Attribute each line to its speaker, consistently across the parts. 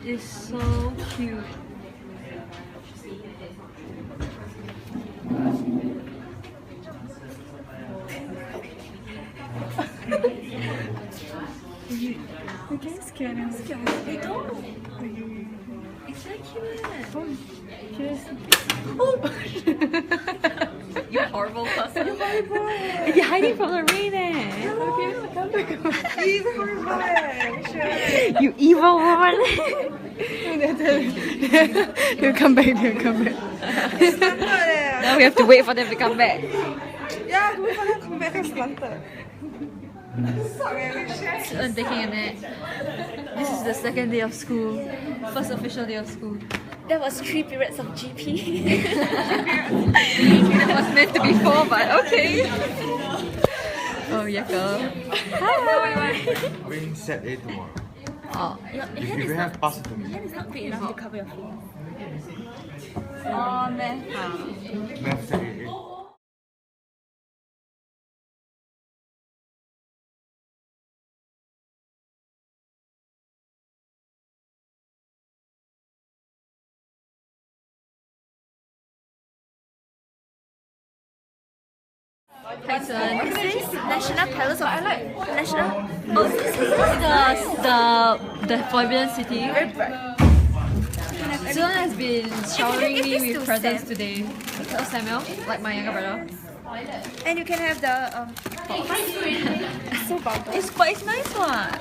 Speaker 1: is so cute.
Speaker 2: I'm getting scared. I'm scared.
Speaker 1: I don't. It's very cute.
Speaker 2: Oh!
Speaker 1: You horrible person.
Speaker 2: You're horrible.
Speaker 1: You're hiding from the rain, eh?
Speaker 2: Okay, come back. You're horrible. Sure.
Speaker 1: You evil woman.
Speaker 2: They'll come back. They'll come back.
Speaker 1: Now we have to wait for them to come back.
Speaker 2: Yeah, wait for them to come back. It's slanted.
Speaker 1: So I'm taking a nap. This is the second day of school. First official day of school.
Speaker 3: That was 3 periods of GP.
Speaker 1: It was meant to be 4, but okay. Oh, yeah, girl. Hi.
Speaker 4: Bring set A tomorrow.
Speaker 1: Oh,
Speaker 4: If you have, pass it to me.
Speaker 3: It's not big enough to cover your face.
Speaker 1: oh man.
Speaker 4: Math set A.
Speaker 1: Tyson.
Speaker 3: This is National Palace of National.
Speaker 1: Oh, this is the Forbidden City. Dylan has been showering me with presents today. Oh, Samuel, like my younger brother.
Speaker 3: And you can have the so bubble.
Speaker 1: But it's nice one.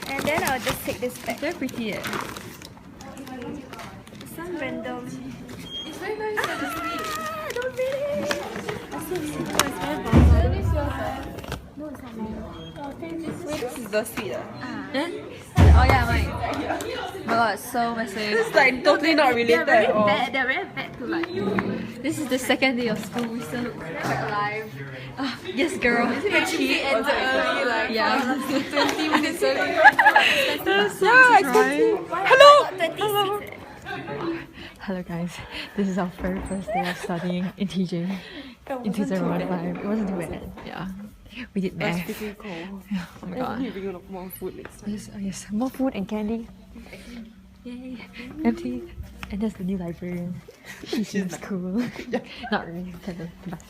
Speaker 3: And then I'll just take this back.
Speaker 1: Very pretty. Eh?
Speaker 3: Some random.
Speaker 1: It's very nice.
Speaker 3: Ah, don't read it.
Speaker 2: Wait, this is the sweet.
Speaker 1: Huh? Oh yeah, mine. Oh my god, it's so messy.
Speaker 2: It's like totally not related at all.
Speaker 3: They're very bad to like.
Speaker 1: This is the second day of school. We still look quite alive. Ah, yes, girl.
Speaker 2: She ended early, like
Speaker 1: Yeah.
Speaker 2: 20 minutes early.
Speaker 1: Yeah,
Speaker 2: expensive.
Speaker 1: Hello.
Speaker 3: 20 seats.
Speaker 1: Hello guys. This is our very first day of studying in TJ. In 2015. It wasn't too bad. Yeah. We did math.
Speaker 2: Pretty cool.
Speaker 1: Oh my god.
Speaker 2: You bring a lot more food next time.
Speaker 1: Yes, oh yes. More food and candy. Yay. Empty. And there's the new librarian. She seems cool. Not really, kind of, but